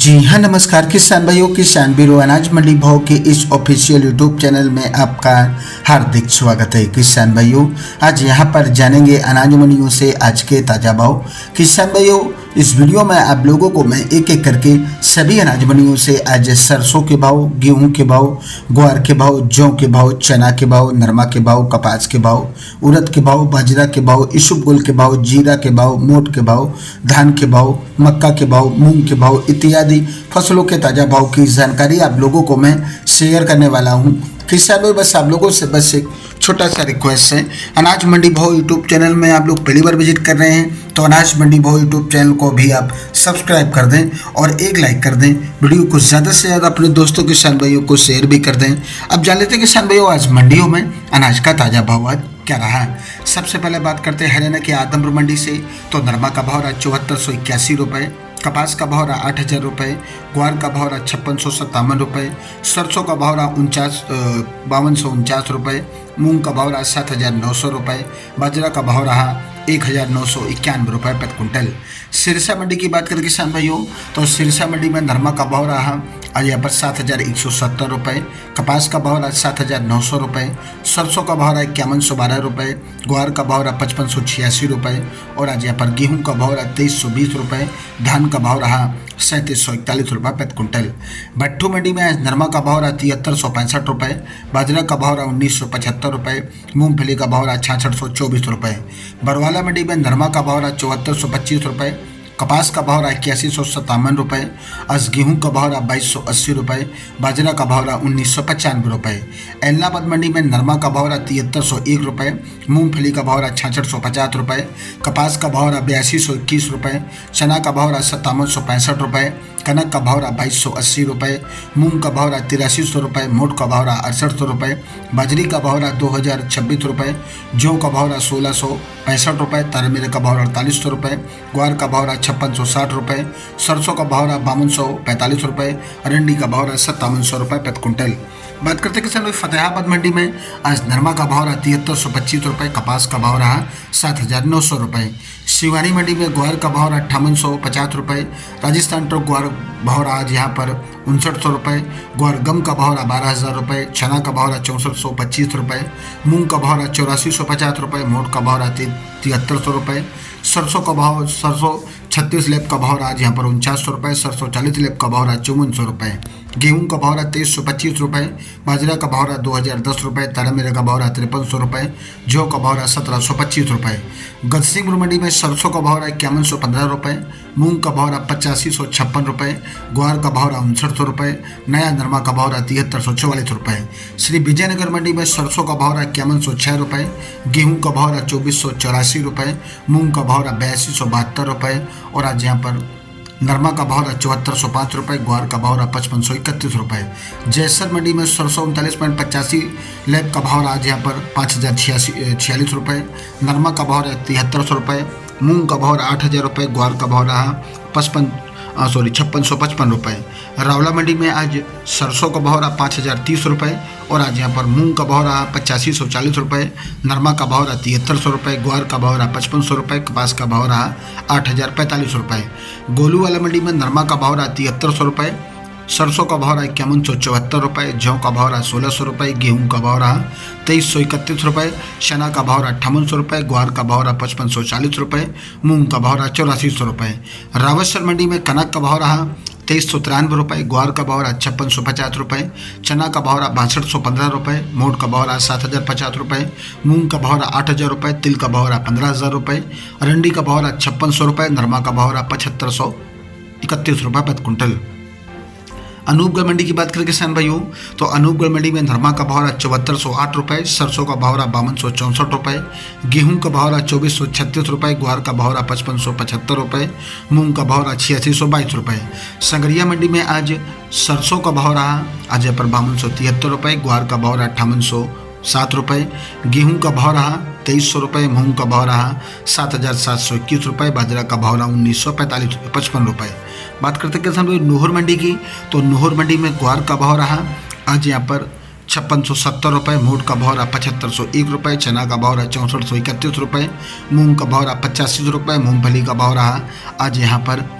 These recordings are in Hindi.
जी हाँ, नमस्कार किसान भाइयों, किसान बीरो अनाज मंडी भाव के इस ऑफिशियल यूट्यूब चैनल में आपका हार्दिक स्वागत है। किसान भाइयों, आज यहाँ पर जानेंगे अनाज मंडियों से आज के ताज़ा भाव। किसान भाइयों, इस वीडियो में आप लोगों को मैं एक एक करके सभी अनाज मंडियों से आज सरसों के भाव, गेहूं के भाव, ग्वार के भाव, जौ के भाव, चना के भाव, नरमा के भाव, कपास के भाव, उड़द के भाव, बाजरा के भाव, इसबगोल के भाव, जीरा के भाव, मोट के भाव, धान के भाव, मक्का के भाव, मूंग के भाव इत्यादि फसलों के ताज़ा भाव की जानकारी आप लोगों को मैं शेयर करने वाला हूं। किसान भाई, बस आप लोगों से बस एक छोटा सा रिक्वेस्ट है, अनाज मंडी भाव यूट्यूब चैनल में आप लोग पहली बार विजिट कर रहे हैं तो अनाज मंडी भाव यूट्यूब चैनल को भी आप सब्सक्राइब कर दें और एक लाइक कर दें। वीडियो को ज़्यादा से ज़्यादा अपने दोस्तों किसान भाइयों को शेयर भी कर दें। अब जान लेते हैं किसान भाइयों, आज मंडियों में अनाज का ताज़ा भाव आज क्या रहा है। सबसे पहले बात करते हैं हरियाणा की आदमपुर मंडी से। तो नरमा का भाव रहा 7481 रुपये, कपास का भाव रहा 8000 रुपये, ग्वार का भाव रहा 5657 रुपये, सरसों का भाव रहा 5249 रुपये, मूंग का भाव रहा 7900 रुपये, बाजरा का भाव रहा 1991 रुपये प्रति क्विंटल। सिरसा मंडी की बात करें किसान भाइयों, तो सिरसा मंडी में नरमा का भाव रहा आज यहाँ पर 7170 रुपये, कपास का भाव रहा 7900 रुपये, सरसों का भाव रहा 5112 रुपये, ग्वार का भाव रहा 5586 रुपये और आज यहाँ पर गेहूं का भाव रहा 2320 रुपये, धान का भाव रहा 3741 रुपये प्रति क्विंटल। भट्टू मंडी में आज नरमा का भाव रहा 7365 रुपये, बाजरा का भाव रहा 1975 रुपये, मूंगफली का भाव रहा 6624 रुपये। बरवाला मंडी में नरमा का भाव रहा 7425 रुपये, कपास का भाव रहा 8157 रुपये, आज गेहूं का भाव रहा 2280 रुपये, बाजरा का भाव रहा 1995 रुपये। एलनाबाद मंडी में नरमा का भाव रहा 7301 रुपये, मूंगफली का भाव रहा 6650 रुपये, कपास का भाव रहा 8221 रुपये, चना का भाव रहा 5765 रुपये, कनक का भाव रहा 2280 रुपये, मूंग का भाव रहा 8300 रुपये, मोट का भाव रहा 6800 रुपये, बाजरी का भाव रहा 2026 रुपये, जौ का भाव रहा 1665 रुपये, तारमीर का भाव रहा 4800 रुपये, ग्वार का भाव रहा 5660 रुपये, सरसों का भाव रहा 5245 रुपये, अरंडी का भाव रहा 5700 रुपये प्रति क्विंटल। बात करते किसान भाई फतेहाबाद मंडी में आज नरमा का भाव रहा 7325 रुपये, कपास का भाव रहा 7900 रुपये। शिवानी मंडी में ग्वार का भाव रहा 5850 रुपये, राजस्थान ट्रक ग्वार भाव रहा आज यहाँ पर 5900 रुपये, ग्वार गम का भाव रहा 12000 रुपये, चना का भाव रहा 6425 रुपये, मूंग का भाव रहा 8450 रुपये, मोट का भाव रहा 7300 रुपये, सरसों का भाव 36 लेप का भाव रहा आज यहाँ पर 4900 रुपये, सरसों 40 लेप का भाव रहा 5400 रुपये, गेहूं का भाव रहा 2325 रुपये, बाजरा का भाव रहा 2010 रुपये, तारामीरा का भाव रहा 5300 रुपये, जौ का भाव रहा 1725 रुपये। गजसिंहपुर मंडी में सरसों का भाव रहा 5115 रुपये, मूंग का भाव रहा 8556 रुपये, ग्वार का भाव रहा 5900 रुपये, नया नरमा का भाव रहा 7344 रुपये। श्री विजयनगर मंडी में सरसों का भाव रहा 5106 रुपये, गेहूं का भाव रहा 2484 रुपये, मूंग का भाव रहा 8272 रुपये और आज यहाँ पर नरमा का भाव रहा 7405 रुपये, ग्वार का भाव रहा 5531 रुपये। जैसर मंडी में सरसों 39.85 लेब का भाव रहा आज यहाँ पर 5046 रुपये, नरमा का भाव रहा 7300 रुपये, मूंग का भाव रहा 8000 रुपये, ग्वार का भाव रहा 5655 रुपये। रावला मंडी में आज सरसों का भाव रहा 5030 रुपये और आज यहाँ पर मूंग का भाव रहा 8540 रुपये, नरमा का भाव रहा 7300 रुपये, ग्वार का भाव रहा 5500 रुपये, कपास का भाव रहा 8045 रुपये। गोलू वाला मंडी में नरमा का भाव रहा 7300 रुपये, सरसों का भाव रहा 5174 रुपये, जौ का भाव रहा 1600 रुपये, गेहूं का भाव रहा 2331 रुपये, चना का भाव रहा 5800 रुपये, ग्वार का भाव रहा 5540 रुपये, मूंग का भाव रहा 8400 रुपये। रावतसर मंडी में कनक का भाव रहा 2393 रुपये, ग्वार का भाव रहा 5650 रुपये, चना का भाव रहा 6215 रुपये, मोट का भाव रहा 7050 रुपये, मूंग का भाव रहा 8000 रुपये, तिल का भाव रहा 15000 रुपये, अरंडी का भाव रहा 5600 रुपये, नरमा का भाव रहा 7531 रुपये प्रति क्विंटल। अनूपगढ़ मंडी की बात करें किसान भाइयों, तो अनूपगढ़ मंडी में नरमा का भाव रहा 7408 रुपये, सरसों का भाव रहा 5264 रुपये, गेहूं का भाव रहा 2436 रुपये, ग्वार का भाव रहा 5575 रुपये, मूंग का भाव रहा 8622 रुपये। संगरिया मंडी में आज सरसों का भाव रहा आज यहाँ पर 5273 रुपये, ग्वार का भाव रहा 5807 रुपये, गेहूं का भाव रहा 2300 रुपये, मूंग का भाव रहा 7721 रुपये, बाजरा का भाव रहा 1955 रुपये। बात करते किसान भाई नूहर मंडी की, तो नूहर मंडी में ग्वार का भाव रहा आज यहाँ पर 5670 रुपये, मोट का भाव रहा 7501 रुपये, चना का भाव रहा 6431 रुपये, मूंग का भाव रहा 85 रुपये, मूंगफली का भाव रहा आज यहाँ पर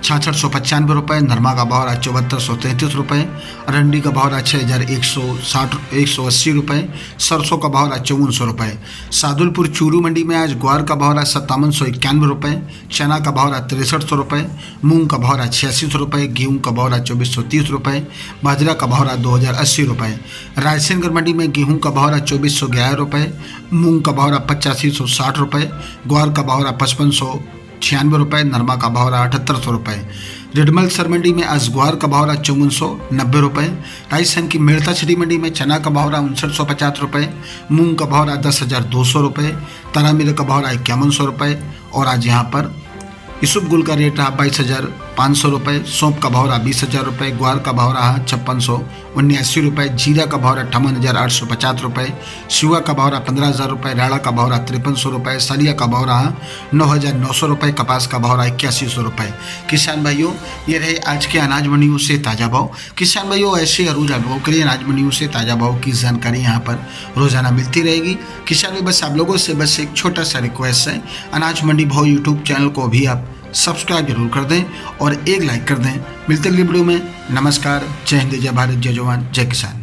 6695 रुपये, नरमा का भाव रहा 7433 रुपये, अरंडी का भाव रहा 6180 रुपये, सरसों का भाव रहा 5400 रुपये। सादुलपुर चूरू मंडी में आज ग्वार का भाव रहा 5791 रुपये, चना का भाव रहा 6300 रुपये, मूंग का भाव रहा 8600 रुपये, गेहूँ का भाव रहा 2430 रुपये, बाजरा का भाव रहा 2080 रुपये। रायसेनगढ़ मंडी में गेहूँ का भाव रहा 2411 रुपये, मूंग का भाव रहा 8560 रुपये, ग्वार का भाव रहा 5596 रुपये, नरमा का भाव रहा 7800 रुपये। रिडमल सर मंडी में आज ग्वार का भाव रहा 5490 रुपये। राजस्थान की मेड़ता छड़ी मंडी में चना का भाव रहा 5950 रुपये, मूंग का भाव रहा 10,200 रुपये, तारामीरा का भाव रहा 5100 रुपये और आज यहाँ पर ईसुबगुल का रेट रहा 22,500 रुपये, सौंप का भाव रहा 20,000 रुपये, ग्वार का भाव रहा 5679 रुपये, जीरा का भाव रहा 58,850 रुपये, शिवा का भाव रहा 15,000 रुपये, राड़ा का भाव रहा 5300 रुपये, सलिया का भाव रहा 9,900 रुपये, कपास का भाव रहा 8100 रुपये। किसान भाइयों, ये रहे आज के अनाज मंडियों से ताज़ा भाव। किसान भाइयों, ऐसे अरूज अनुभव के लिए अनाज मंडियों से ताज़ा भाव की जानकारी यहाँ पर रोजाना मिलती रहेगी। किसान भाई, बस आप लोगों से बस एक छोटा सा रिक्वेस्ट है, अनाज मंडी भाव यूट्यूब चैनल को भी आप सब्सक्राइब जरूर कर दें और एक लाइक कर दें। मिलते अगली वीडियो में। नमस्कार, जय हिंद, जय भारत, जय जवान, जय किसान।